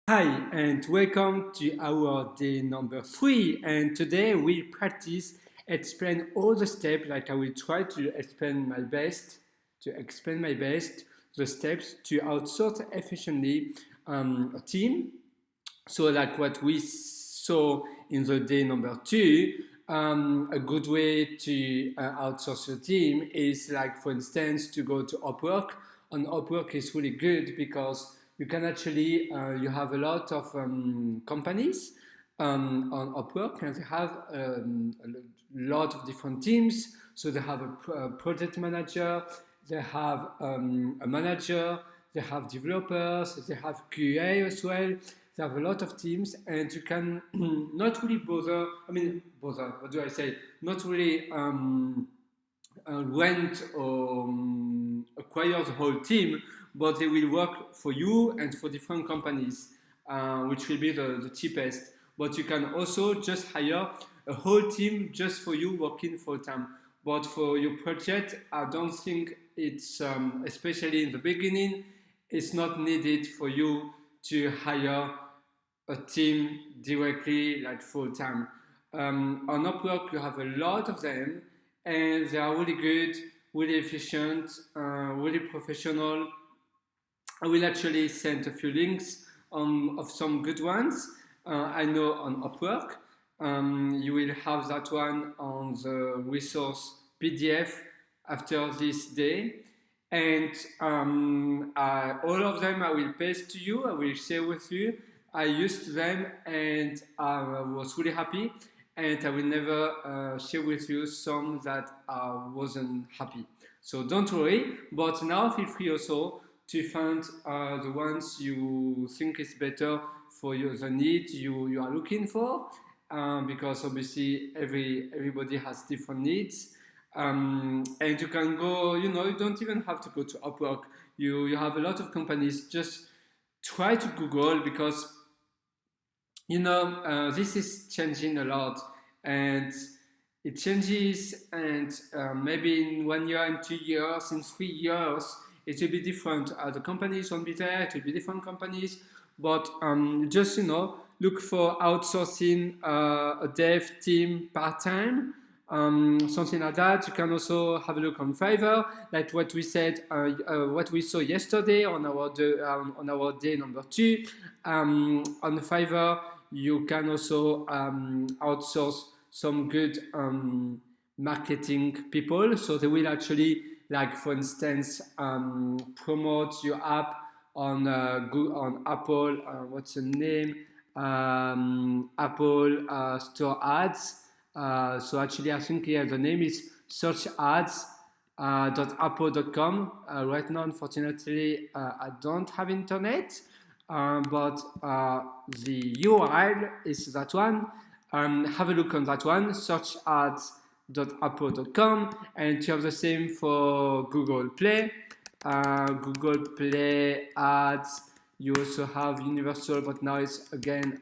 Hi, and welcome to our day number 3. And today we'll practice explain all the steps. Like I will try to explain my best the steps to outsource efficiently a team. So, like what we saw in the day number 2, a good way to outsource your team is, like, for instance, to go to Upwork. On Upwork is really good because you can actually you have a lot of companies on Upwork, and they have a lot of different teams. So they have a project manager, they have a manager, they have developers, they have QA as well. They have a lot of teams, and you can not really bother. I mean, bother. What do I say? Not really rent or acquire the whole team, but they will work for you and for different companies, which will be the cheapest. But you can also just hire a whole team just for you working full time. But for your project, I don't think it's, especially in the beginning, it's not needed for you to hire a team directly, like full time. On Upwork, you have a lot of them, and they are really good, really efficient, really professional. I will actually send a few links of some good ones. I know on Upwork. You will have that one on the resource PDF after this day. And all of them I will paste to you, I will share with you. I used them and I was really happy. And I will never share with you some that I wasn't happy. So don't worry, but now feel free also to find the ones you think is better for you, the need you are looking for, because obviously everybody has different needs. And you can go, you don't even have to go to Upwork. You have a lot of companies. Just try to Google, because this is changing a lot, and it changes, and maybe in 1 year, in 2 years, in 3 years, it will be different. The companies won't be there, it will be different companies, but just, look for outsourcing a dev team part-time, something like that. You can also have a look on Fiverr, like what we said, what we saw yesterday on our day number 2. On Fiverr, you can also outsource some good marketing people. So they will actually, like, for instance, promote your app on on Apple. What's the name? Apple Store Ads. So actually, I think here the name is search ads .apple.com. Right now, unfortunately, I don't have internet, but the URL is that one. Have a look on that one, search ads.apple.com, and you have the same for Google Play. Google Play ads. You also have Universal, but now it's again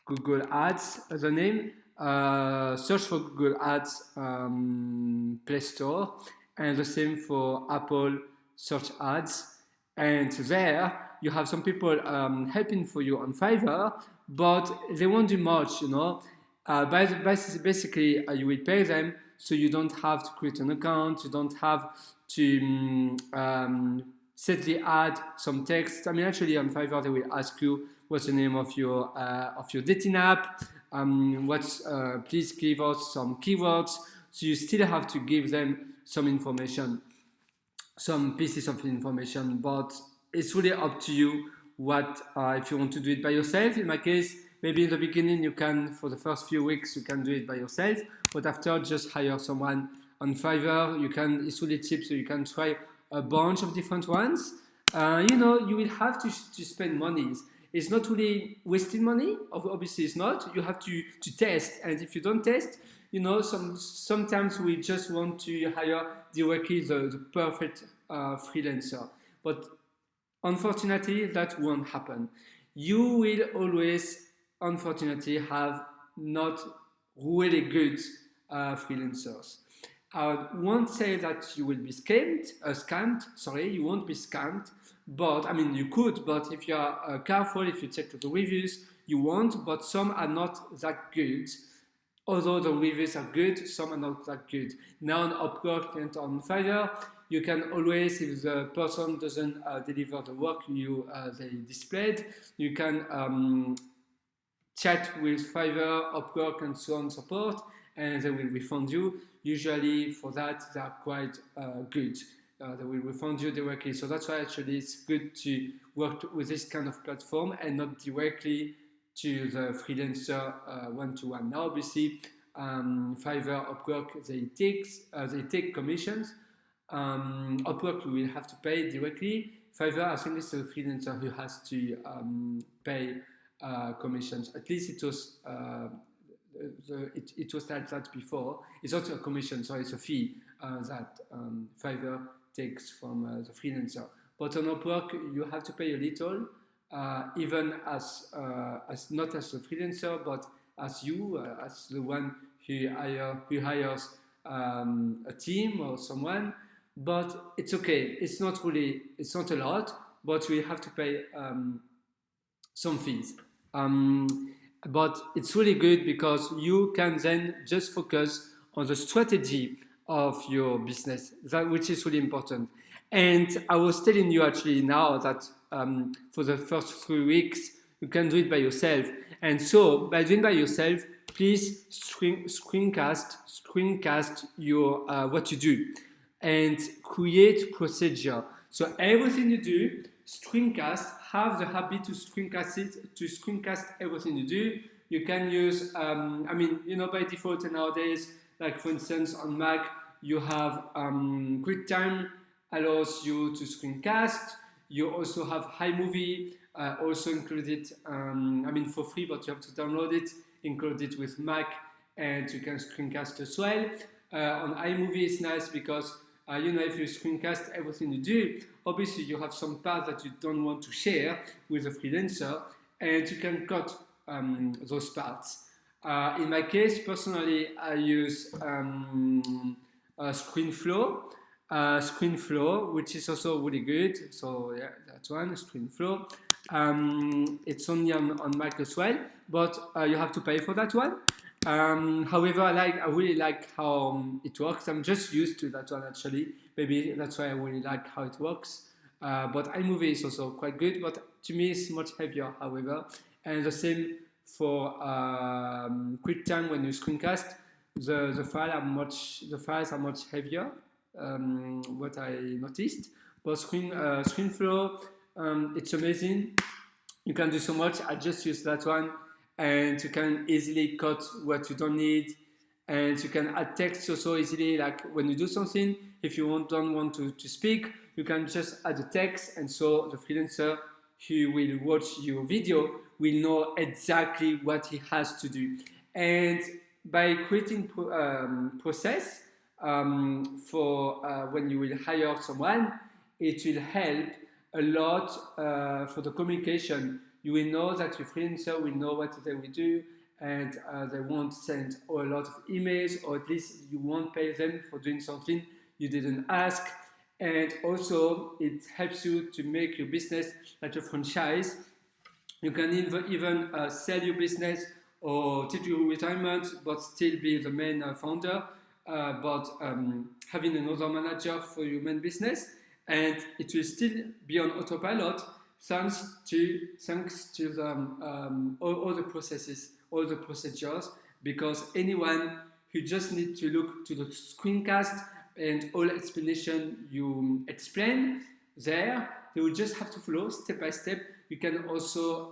Google Ads as a name. Search for Google Ads Play Store, and the same for Apple Search Ads. And there you have some people helping for you on Fiverr, but they won't do much, basically, you will pay them, so you don't have to create an account, you don't have to set the ad, some text. I mean, actually, on Fiverr, they will ask you what's the name of your dating app, please give us some keywords. So you still have to give them some information, some pieces of information, but it's really up to you what if you want to do it by yourself. In my case, maybe in the beginning you can, for the first few weeks, you can do it by yourself, but after, just hire someone on Fiverr. It's really cheap, so you can try a bunch of different ones. You will have to spend money. It's not really wasting money. Obviously, it's not. You have to test, and if you don't test, sometimes we just want to hire directly the perfect freelancer. But unfortunately, that won't happen. You will always, unfortunately, have not really good freelancers. I won't say that you will be scammed. Sorry, you won't be scammed, but I mean, you could, but if you are careful, if you check the reviews, you won't, but some are not that good. Although the reviews are good, some are not that good. Now on Upwork and on Fiverr, you can always, if the person doesn't deliver the work they displayed, you can chat with Fiverr, Upwork, and so on and so forth, and they will refund you. Usually for that, they are quite good. They will refund you directly. So that's why actually it's good to work with this kind of platform and not directly to the freelancer one-to-one. Now, obviously, Fiverr, Upwork, they take commissions. Upwork, you will have to pay directly. Fiverr, I think it's the freelancer who has to pay commissions. At least it was it was like that before. It's not a commission, so it's a fee that Fiverr takes from the freelancer. But on Upwork, you have to pay a little, even as not as a freelancer, but as you, as the one who hires a team or someone. But it's okay. It's not a lot, but we have to pay some fees. But it's really good because you can then just focus on the strategy of your business, which is really important. And I was telling you actually now that for the first 3 weeks, you can do it by yourself. And so by doing by yourself, please screencast your what you do and create procedure. So everything you do, screencast, have the habit to screencast everything you do. You can use, by default nowadays, like for instance on Mac, you have QuickTime allows you to screencast. You also have iMovie, also included, for free, but you have to download it, include it with Mac, and you can screencast as well. On iMovie, it's nice because if you screencast everything you do, obviously you have some parts that you don't want to share with a freelancer, and you can cut those parts. In my case, personally, I use ScreenFlow, which is also really good. So yeah, that one, ScreenFlow. It's only on Mac as well, but you have to pay for that one. However, I really like how it works. I'm just used to that one actually. Maybe that's why I really like how it works. But iMovie is also quite good, but to me it's much heavier, however. And the same for QuickTime. When you screencast, the files are much heavier. What I noticed. But ScreenFlow, it's amazing. You can do so much. I just use that one. And you can easily cut what you don't need, and you can add text also easily. Like when you do something, if you don't want to speak, you can just add a text, and so the freelancer who will watch your video will know exactly what he has to do. And by creating process for when you will hire someone, it will help a lot for the communication. You will know that your freelancer will know what they will do, and they won't send a lot of emails, or at least you won't pay them for doing something you didn't ask. And also, it helps you to make your business like a franchise. You can even sell your business or take your retirement, but still be the main founder, but having another manager for your main business, and it will still be on autopilot thanks to all the processes, all the procedures, because anyone who just needs to look to the screencast and all explanation you explain there, they will just have to follow step by step. You can also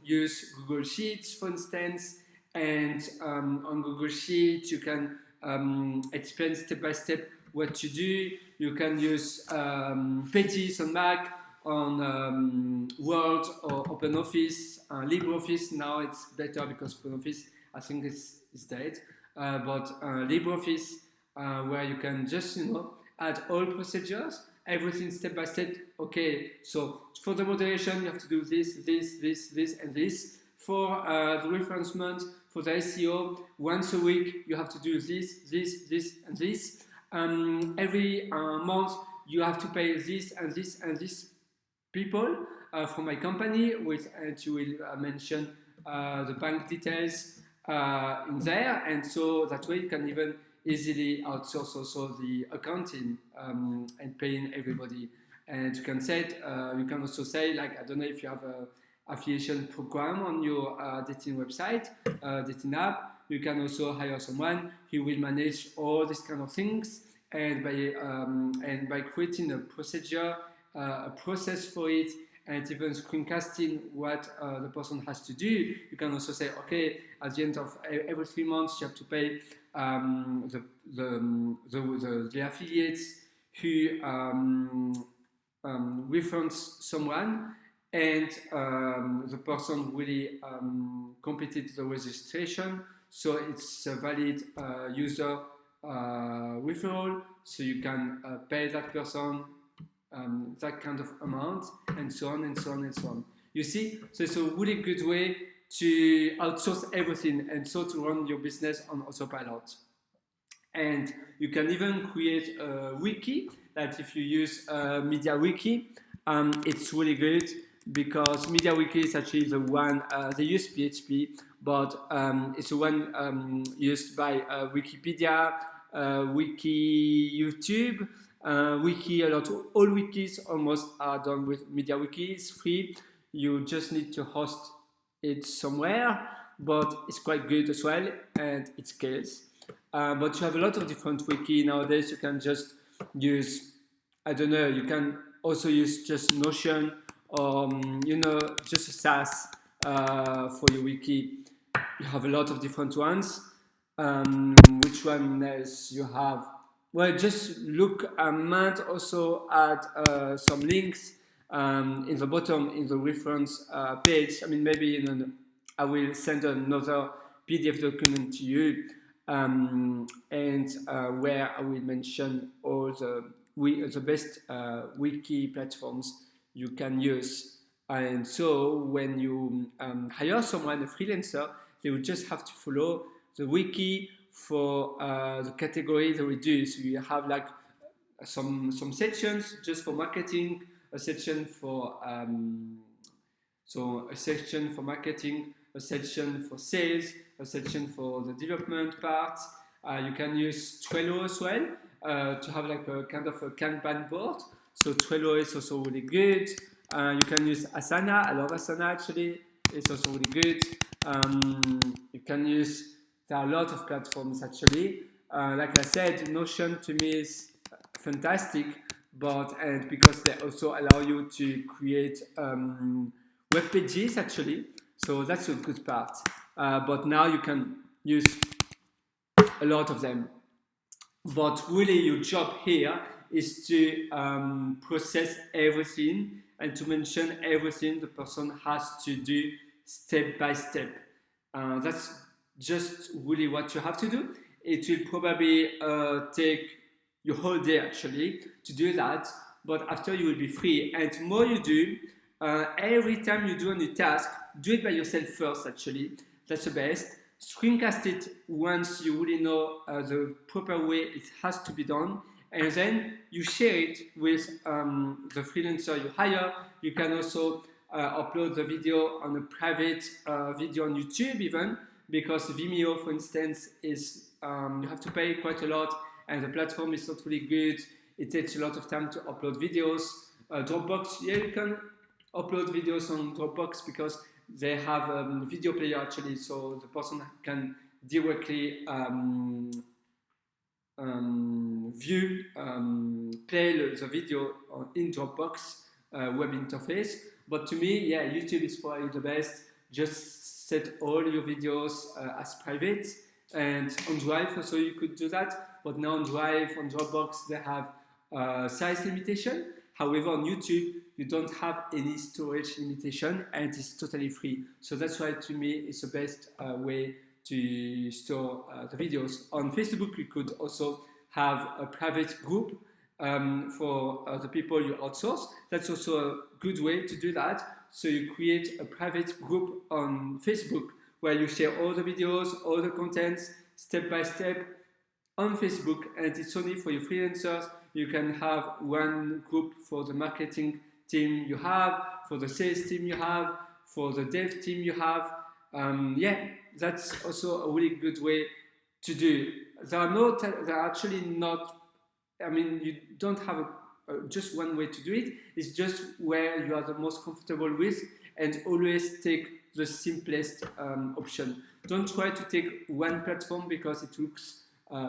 use Google Sheets, for instance, and on Google Sheets you can explain step by step what you do. You can use Pages on Mac, on Word or OpenOffice, LibreOffice. Now it's better because OpenOffice, I think, is dead. But LibreOffice, where you can just add all procedures, everything step by step. Okay, so for the moderation, you have to do this, and this. For the referencement, for the SEO, once a week you have to do this, and this. Every month you have to pay this and this and this people from my company, which and you will mention the bank details in there, and so that way you can even easily outsource also the accounting and paying everybody. And you can you can also say, like, I don't know if you have a affiliation program on your dating website, dating app. You can also hire someone who will manage all these kind of things, and by creating a procedure, a process for it, and even screencasting what the person has to do. You can also say, okay, at the end of every 3 months, you have to pay the affiliates who reference someone, and the person really completed the registration, so it's a valid user referral, so you can pay that person that kind of amount, and so on and so on and so on. You see, so it's a really good way to outsource everything, and so to run your business on autopilot. And you can even create a wiki, that if you use MediaWiki, it's really good, because MediaWiki is actually the one, they use PHP, but it's the one used by Wikipedia, Wiki YouTube, Wiki, all wikis almost are done with MediaWiki. It's free. You just need to host it somewhere, but it's quite good as well, and it scales. But you have a lot of different wiki nowadays. You can just use, I don't know, you can also use just Notion, or just a SaaS for your wiki. You have a lot of different ones. Which one else you have? Well, just look, I might also add some links in the bottom in the reference page. I mean, maybe I will send another PDF document to you, and where I will mention all the best wiki platforms you can use. And so when you hire someone, a freelancer, they will just have to follow the wiki for the category that we do. So you have like some sections just for marketing, a section for marketing, a section for sales, a section for the development part. You can use Trello as well to have like a kind of a Kanban board. So Trello is also really good. You can use Asana. I love Asana actually. It's also really good. You can use, there are a lot of platforms actually. Like I said, Notion to me is fantastic, and because they also allow you to create web pages actually. So that's a good part. But now you can use a lot of them. But really your job here is to process everything and to mention everything the person has to do step by step. That's just really what you have to do. It will probably take your whole day actually to do that, but after you will be free. And the more you do, every time you do a new task, do it by yourself first actually. That's the best. Screencast it once you really know the proper way it has to be done, and then you share it with the freelancer you hire. You can also upload the video on a private video on YouTube even, because Vimeo, for instance, is you have to pay quite a lot, and the platform is not really good. It takes a lot of time to upload videos. Dropbox, yeah, you can upload videos on Dropbox because they have a video player actually, so the person can directly view, play the video in Dropbox web interface. But to me, yeah, YouTube is probably the best. Just set all your videos as private, and on Drive also you could do that. But now on Drive, on Dropbox, they have size limitation. However, on YouTube, you don't have any storage limitation, and it's totally free. So that's why, to me, it's the best way to store the videos. On Facebook, you could also have a private group for the people you outsource. That's also a good way to do that. So you create a private group on Facebook where you share all the videos, all the contents, step by step on Facebook, and it's only for your freelancers. You can have one group for the marketing team you have, for the sales team you have, for the dev team you have. Yeah, that's also a really good way to do. There are actually not. I mean, you don't have just one way to do it. It's just where you are the most comfortable with, and always take the simplest option. Don't try to take one platform because it looks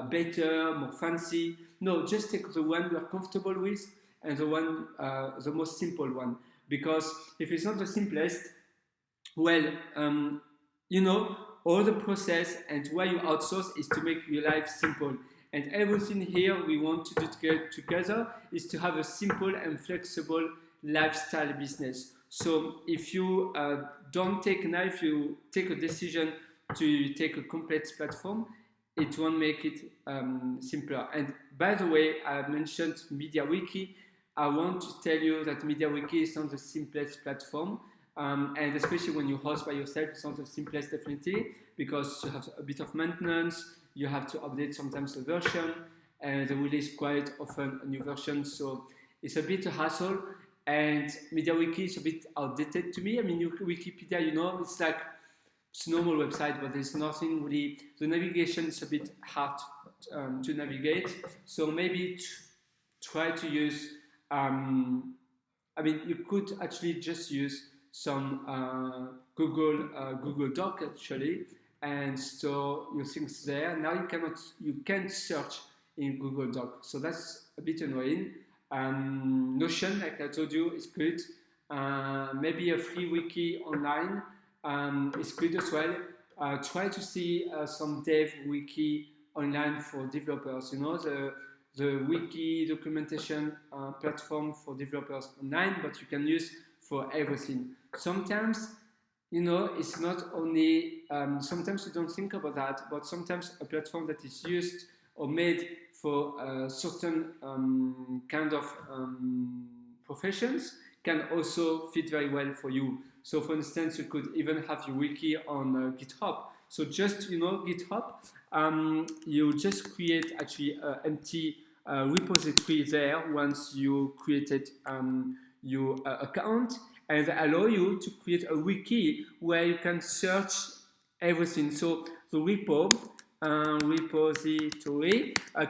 better, more fancy. No, just take the one you are comfortable with and the most simple one. Because if it's not the simplest, well, you know, all the process and why you outsource is to make your life simple. And everything here we want to do together is to have a simple and flexible lifestyle business. So if you don't take now, if you take a decision to take a complex platform, it won't make it simpler. And by the way, I mentioned MediaWiki. I want to tell you that MediaWiki is not the simplest platform. And especially when you host by yourself, it's not the simplest definitely, because you have a bit of maintenance, you have to update sometimes the version, and they release quite often a new version, so it's a bit a hassle, and MediaWiki is a bit outdated to me. I mean, Wikipedia, you know, it's like, it's a normal website, but there's nothing really, the navigation is a bit hard to navigate, so maybe try to use, I mean, you could actually just use some Google Doc actually, and store your things there. Now you can't search in Google Doc, so that's a bit annoying. Notion, like I told you, is good. Maybe a free wiki online is good as well. Try to see some dev wiki online for developers. You know, the wiki documentation platform for developers online, but you can use for everything. Sometimes, you know, it's not only, sometimes you don't think about that, but sometimes a platform that is used or made for certain kind of professions can also fit very well for you. So for instance, you could even have your wiki on GitHub. So just, you know, GitHub, you just create actually an empty repository there once you created your account, and they allow you to create a wiki where you can search everything. So the repository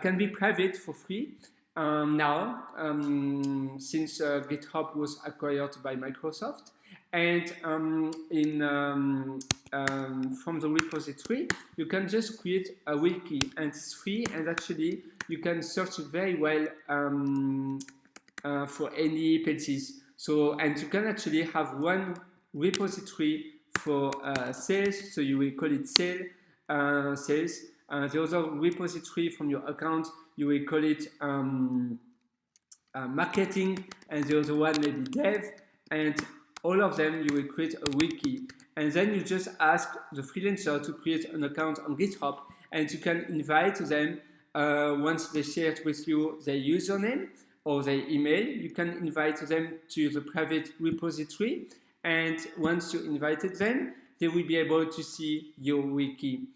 can be private for free now, since GitHub was acquired by Microsoft. And from the repository, you can just create a wiki, and it's free, and actually you can search very well for any pages. So, and you can actually have one repository for sales, so you will call it sales. The other repository from your account, you will call it marketing, and the other one maybe dev, and all of them you will create a wiki. And then you just ask the freelancer to create an account on GitHub, and you can invite them once they share with you their username or their email. You can invite them to the private repository, and once you invited them, they will be able to see your wiki.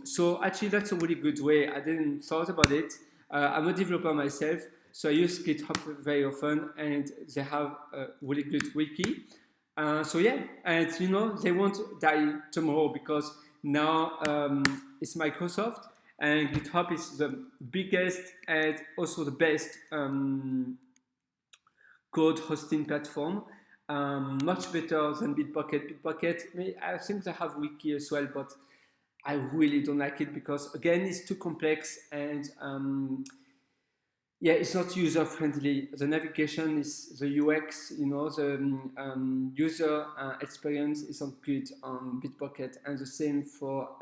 So actually that's a really good way. I didn't thought about it. I'm a developer myself, so I use GitHub very often, and they have a really good wiki. So yeah, and you know, they won't die tomorrow, because now it's Microsoft, and GitHub is the biggest and also the best code hosting platform. Much better than Bitbucket. Bitbucket, I think they have wiki as well, but I really don't like it because, again, it's too complex, and yeah, it's not user friendly. The navigation is the UX, you know, the user experience isn't good on Bitbucket, and the same for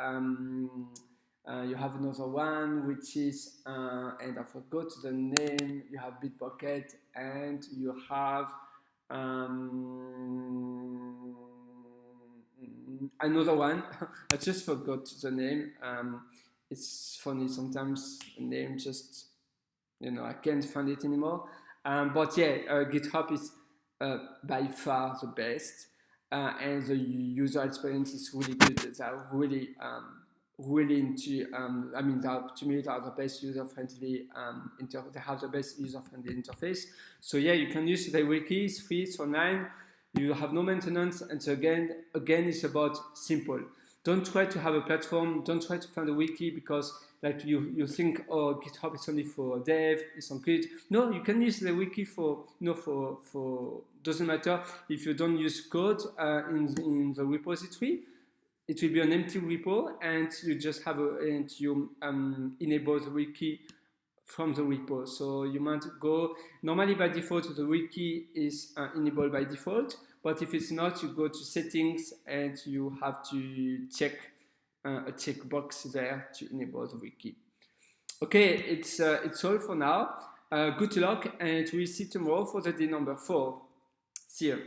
you have another one which is and I forgot the name. You have Bitbucket, and you have another one. I just forgot the name. It's funny sometimes the name just, you know, I can't find it anymore. But yeah, GitHub is by far the best, and the user experience is really good. They are really really into, I mean, that to me, they are the best user-friendly, they have the best user-friendly interface. So yeah, you can use the wiki, it's free, it's online, you have no maintenance, and so again, it's about simple. Don't try to have a platform, don't try to find a wiki because like you think, oh, GitHub is only for dev, it's not good. No, you can use the wiki for, for doesn't matter if you don't use code in the repository. It will be an empty repo, and you just have and you enable the wiki from the repo. So you might go, normally by default the wiki is enabled by default, but if it's not, you go to settings and you have to check a checkbox there to enable the wiki. Okay, it's all for now. Good luck, and we'll see tomorrow for the day number 4. See you.